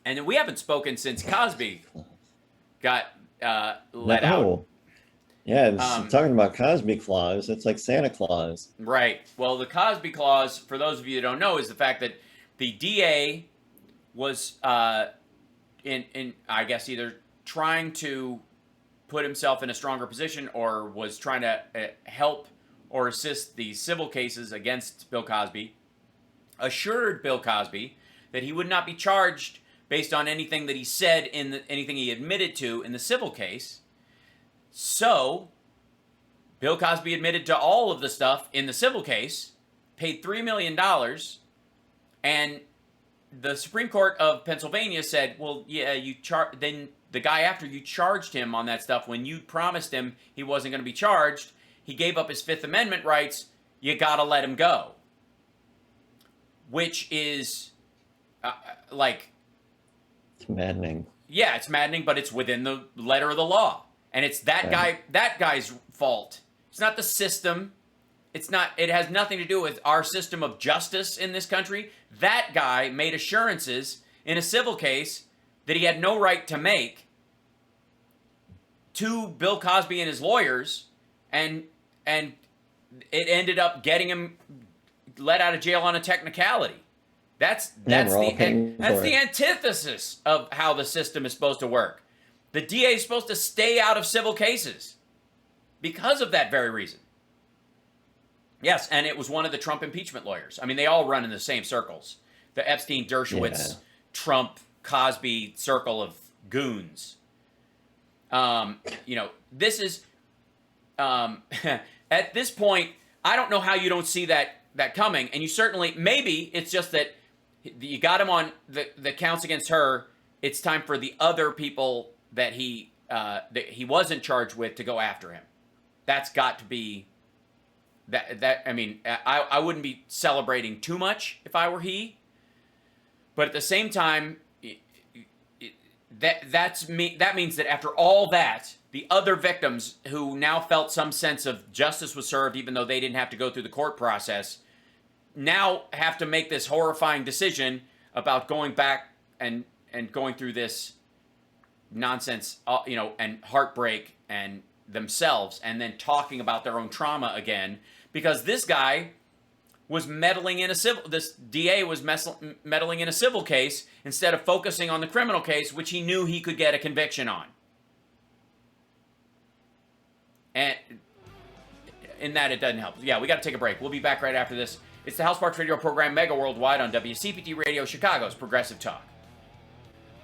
And we haven't spoken since Cosby got let out. No. Yeah, it's Um, talking about Cosby Claus. It's like Santa Claus. right. Well, the Cosby clause, for those of you that don't know, is the fact that the DA was in I guess either trying to put himself in a stronger position or was trying to help or assist the civil cases against Bill Cosby, assured Bill Cosby that he would not be charged based on anything that he said anything he admitted to in the civil case. So Bill Cosby admitted to all of the stuff in the civil case, paid $3 million, and the Supreme Court of Pennsylvania said, "Well, yeah, then the guy after you charged him on that stuff when you promised him he wasn't going to be charged, he gave up his Fifth Amendment rights. You got to let him go." Which is like, It's maddening. yeah, it's maddening, but it's within the letter of the law, and it's Right. that guy's fault. It's not the system. It's not. It has nothing to do with our system of justice in this country. That guy made assurances in a civil case that he had no right to make to Bill Cosby and his lawyers, and it ended up getting him let out of jail on a technicality. That's Yeah, that's we're all the paying that's for the it. antithesis of how the system is supposed to work. The DA is supposed to stay out of civil cases because of that very reason. Yes, and it was one of the Trump impeachment lawyers. I mean, they all run in the same circles. The Epstein, Yeah. Dershowitz, Trump, Cosby circle of goons. This is at this point. I don't know how you don't see that coming, and you certainly maybe it's just that you got him on the counts against her. It's time for the other people that he wasn't charged with to go after him. That's got to be that. I mean, I wouldn't be celebrating too much if I were he, but at the same time, that means that after all that, the other victims who now felt some sense of justice was served, even though they didn't have to go through the court process, now have to make this horrifying decision about going back and going through this nonsense, and heartbreak and themselves, and then talking about their own trauma again, because this guy was meddling in a civil. This DA was meddling in a civil case instead of focusing on the criminal case, which he knew he could get a conviction on. And in that, it doesn't help. Yeah, we got to take a break. We'll be back right after this. It's the House Parts Radio program, Mega Worldwide on WCPT Radio, Chicago's Progressive Talk.